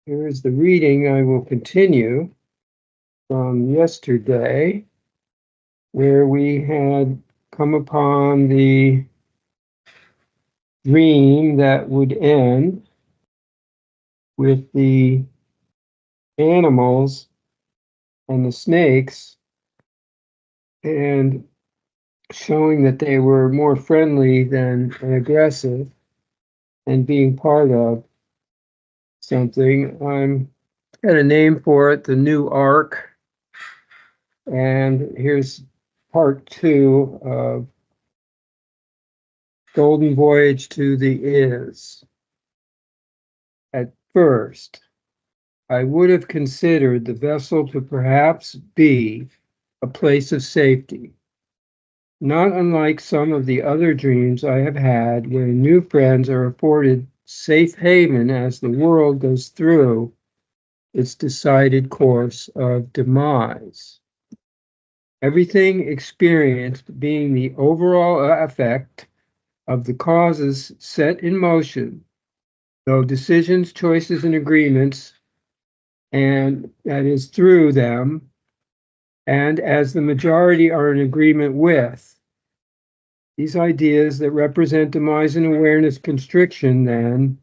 Here is the reading. I will continue from yesterday, where we had come upon the dream that would end with the animals and the snakes, and showing that they were more friendly than aggressive and being part of something. I'm got a name for it, the new arc. And here's part 2 of Golden Voyage to the Is. At first, I would have considered the vessel to perhaps be a place of safety, not unlike some of the other dreams I have had where new friends are afforded safe haven as the world goes through its decided course of demise. Everything experienced being the overall effect of the causes set in motion, though decisions, choices, and agreements, and that is through them, and as the majority are in agreement with. These ideas that represent demise and awareness constriction, then,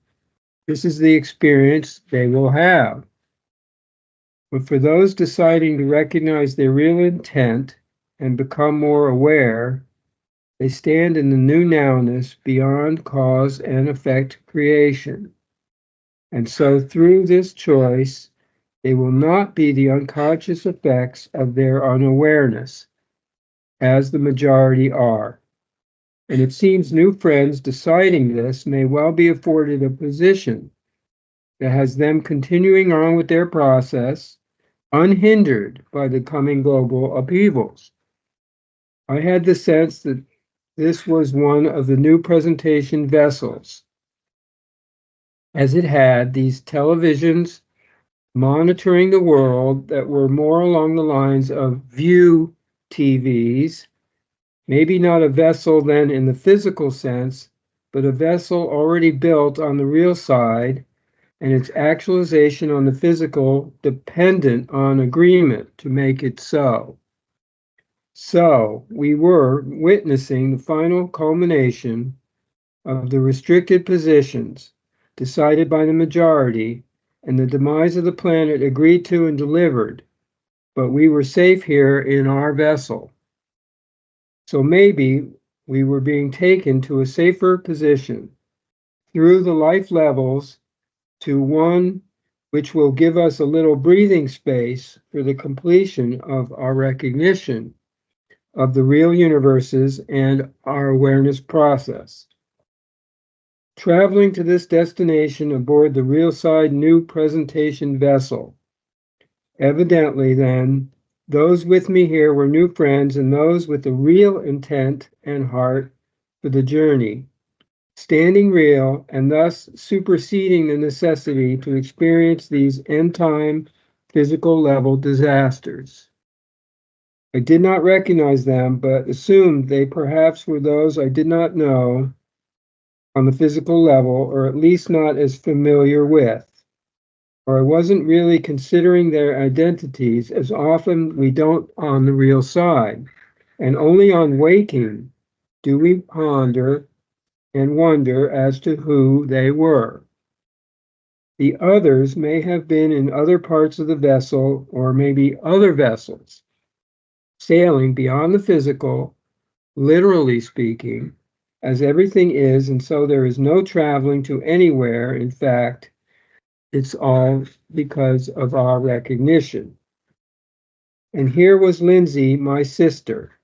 this is the experience they will have. But for those deciding to recognize their real intent and become more aware, they stand in the new nowness beyond cause and effect creation. And so through this choice, they will not be the unconscious effects of their unawareness, as the majority are. And it seems new friends deciding this may well be afforded a position that has them continuing on with their process, unhindered by the coming global upheavals. I had the sense that this was one of the new presentation vessels, as it had these televisions monitoring the world that were more along the lines of view TVs, maybe not a vessel then in the physical sense, but a vessel already built on the real side, and its actualization on the physical dependent on agreement to make it so. So we were witnessing the final culmination of the restricted positions decided by the majority and the demise of the planet agreed to and delivered, but we were safe here in our vessel. So maybe we were being taken to a safer position through the life levels to one which will give us a little breathing space for the completion of our recognition of the real universes and our awareness process. Traveling to this destination aboard the real side new presentation vessel. Evidently, then, those with me here were new friends and those with the real intent and heart for the journey, standing real and thus superseding the necessity to experience these end-time physical level disasters. I did not recognize them, but assumed they perhaps were those I did not know on the physical level, or at least not as familiar with. Or I wasn't really considering their identities, as often we don't on the real side. And only on waking do we ponder and wonder as to who they were. The others may have been in other parts of the vessel, or maybe other vessels, sailing beyond the physical, literally speaking, as everything is, and so there is no traveling to anywhere. In fact, it's all because of our recognition. And here was Lindsay, my sister,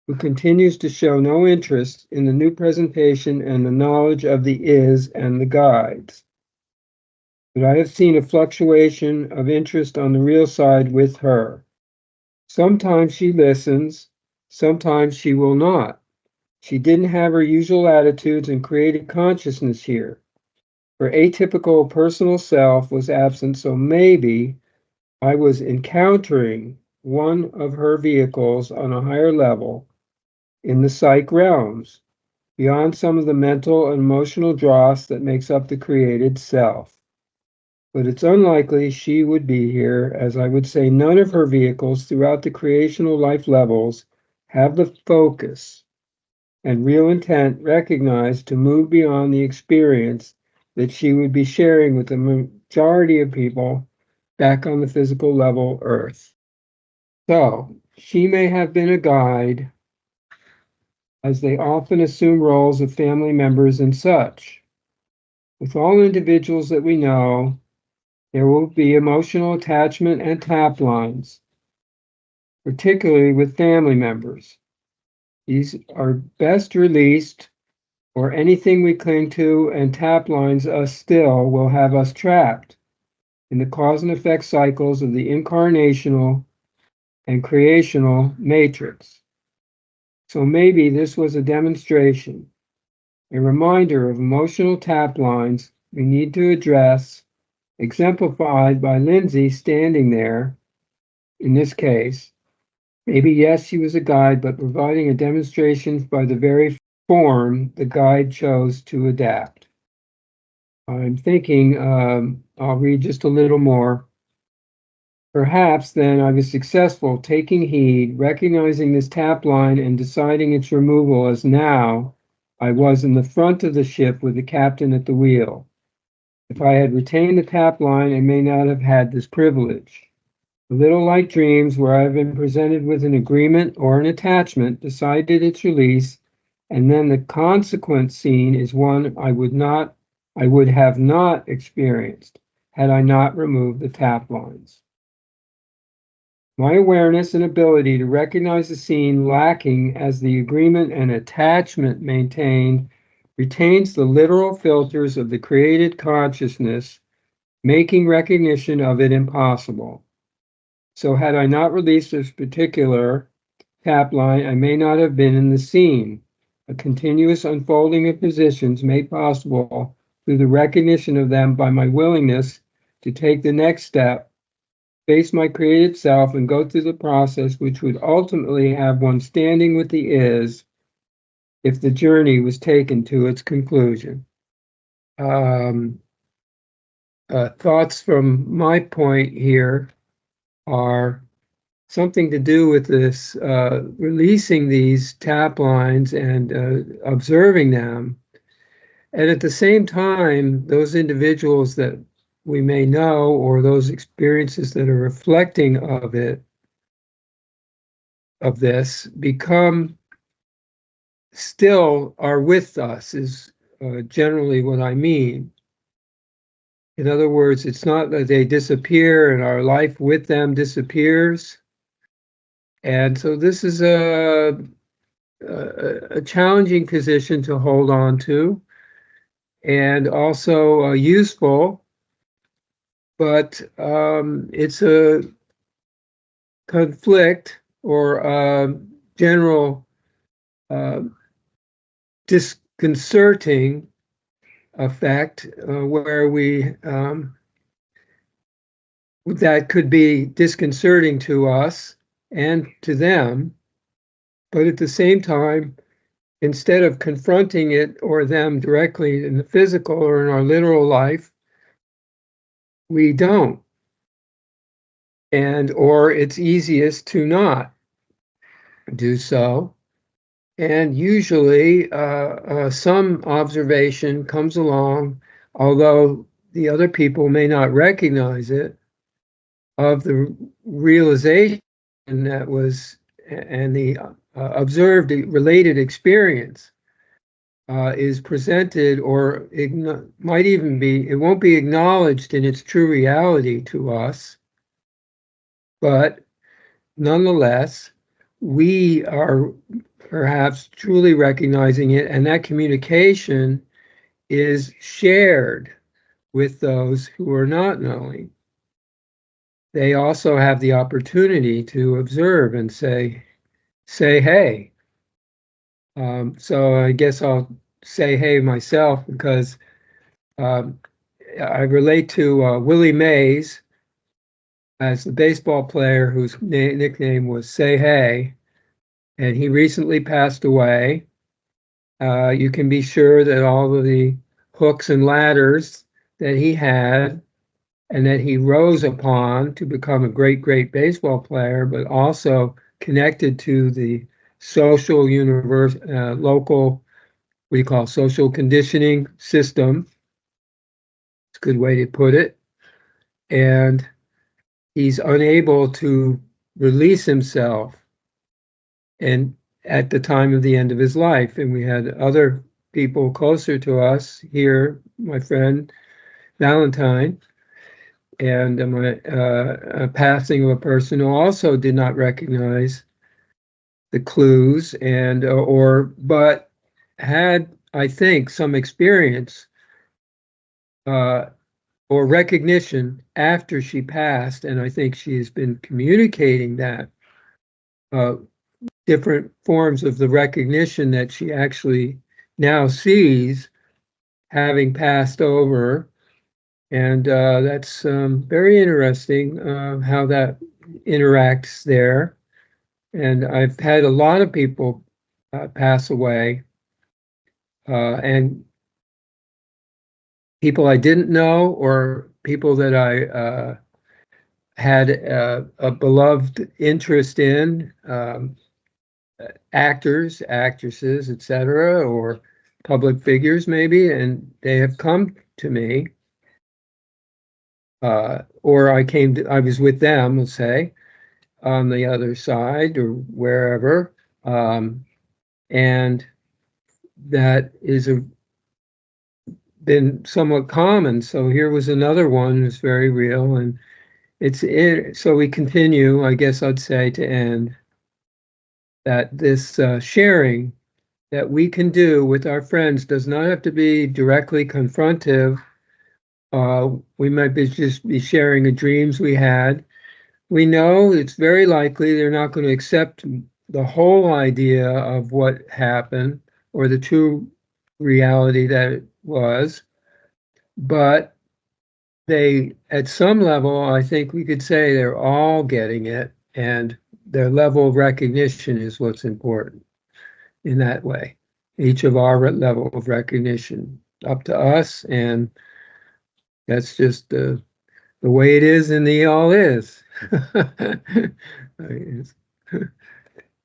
who continues to show no interest in the new presentation and the knowledge of the is and the guides. But I have seen a fluctuation of interest on the real side with her. Sometimes she listens, sometimes she will not. She didn't have her usual attitudes and created consciousness here. Her atypical personal self was absent, so maybe I was encountering one of her vehicles on a higher level in the psych realms, beyond some of the mental and emotional dross that makes up the created self. but it's unlikely she would be here, as I would say none of her vehicles throughout the creational life levels have the focus and real intent recognized to move beyond the experience that she would be sharing with the majority of people back on the physical level Earth. So she may have been a guide, as they often assume roles of family members and such. With all individuals that we know, there will be emotional attachment and tap lines, particularly with family members. These are best released, or anything we cling to and tap lines us still will have us trapped in the cause and effect cycles of the incarnational and creational matrix. So maybe this was a demonstration, a reminder of emotional tap lines we need to address, exemplified by Lindsay standing there, in this case. Maybe, yes, she was a guide, but providing a demonstration by the very form the guide chose to adapt. I'm thinking I'll read just a little more. Perhaps then I was successful taking heed, recognizing this tap line and deciding its removal as now I was in the front of the ship with the captain at the wheel. If I had retained the tap line, I may not have had this privilege. A little like dreams where I've been presented with an agreement or an attachment, decided its release, and then the consequent scene is one I would have not experienced had I not removed the tap lines. My awareness and ability to recognize the scene lacking as the agreement and attachment maintained retains the literal filters of the created consciousness, making recognition of it impossible. So had I not released this particular tap line, I may not have been in the scene. A continuous unfolding of positions made possible through the recognition of them by my willingness to take the next step, face my created self, and go through the process which would ultimately have one standing with the is if the journey was taken to its conclusion. Thoughts from my point here are something to do with this releasing these tap lines and observing them. And at the same time, those individuals that we may know, or those experiences that are reflecting of it, of this, become still are with us, is generally what I mean. In other words, it's not that they disappear and our life with them disappears. And so this is a challenging position to hold on to, and also useful, but it's a conflict or general disconcerting effect where we that could be disconcerting to us and to them, but at the same time, instead of confronting it or them directly in the physical or in our literal life, we don't. Or it's easiest to not do so. And usually some observation comes along, although the other people may not recognize it, of the realization that was, and the observed related experience is presented, or might even be, it won't be acknowledged in its true reality to us, but nonetheless, we are perhaps truly recognizing it, and that communication is shared with those who are not knowing. They also have the opportunity to observe and say, hey. So I guess I'll say hey myself, because I relate to Willie Mays as the baseball player whose nickname was Say Hey, and he recently passed away. You can be sure that all of the hooks and ladders that he had and that he rose upon to become a great, great baseball player, but also connected to the social universe, local, what do you call, social conditioning system. It's a good way to put it. And he's unable to release himself and at the time of the end of his life. And we had other people closer to us here, my friend Valentine, and my passing of a person who also did not recognize the clues and but had, I think, some experience or recognition after she passed, and I think she's been communicating that different forms of the recognition that she actually now sees having passed over. And that's very interesting how that interacts there. And I've had a lot of people pass away, and people I didn't know or people that I had a beloved interest in, actors, actresses, etc., or public figures maybe, and they have come to me, or I was with them, let's say, on the other side or wherever, and that is been somewhat common. So here was another one who's very real, and so we continue, I guess I'd say, to end that this sharing that we can do with our friends does not have to be directly confrontive. We might just be sharing the dreams we had. We know it's very likely they're not going to accept the whole idea of what happened or the true reality that it was, but they, at some level, I think we could say they're all getting it, and their level of recognition is what's important in that way. Each of our level of recognition up to us, and that's just the way it is in the all is.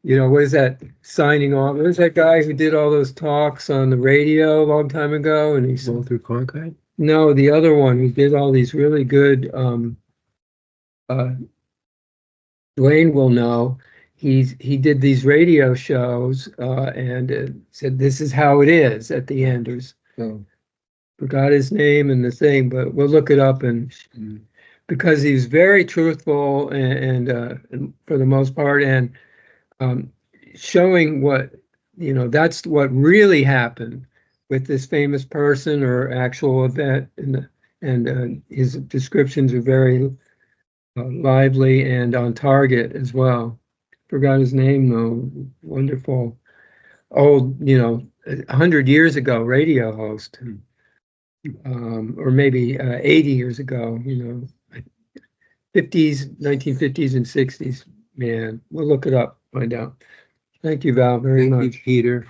You know, what is that signing off? There's that guy who did all those talks on the radio a long time ago, and he's Thru Cronkite? No, the other one who did all these really good, Dwayne will know. He did these radio shows and said, "This is how it is" at the end. Forgot his name and the thing, but we'll look it up. And because he's very truthful and for the most part, and showing what, that's what really happened with this famous person or actual event, and his descriptions are very lively and on target as well. Forgot his name though. Wonderful old, 100 years ago radio host, or maybe 80 years ago. 50s, 1950s and 60s. Man, we'll look it up, find out. Thank you, Val, very much. Thank you, Peter.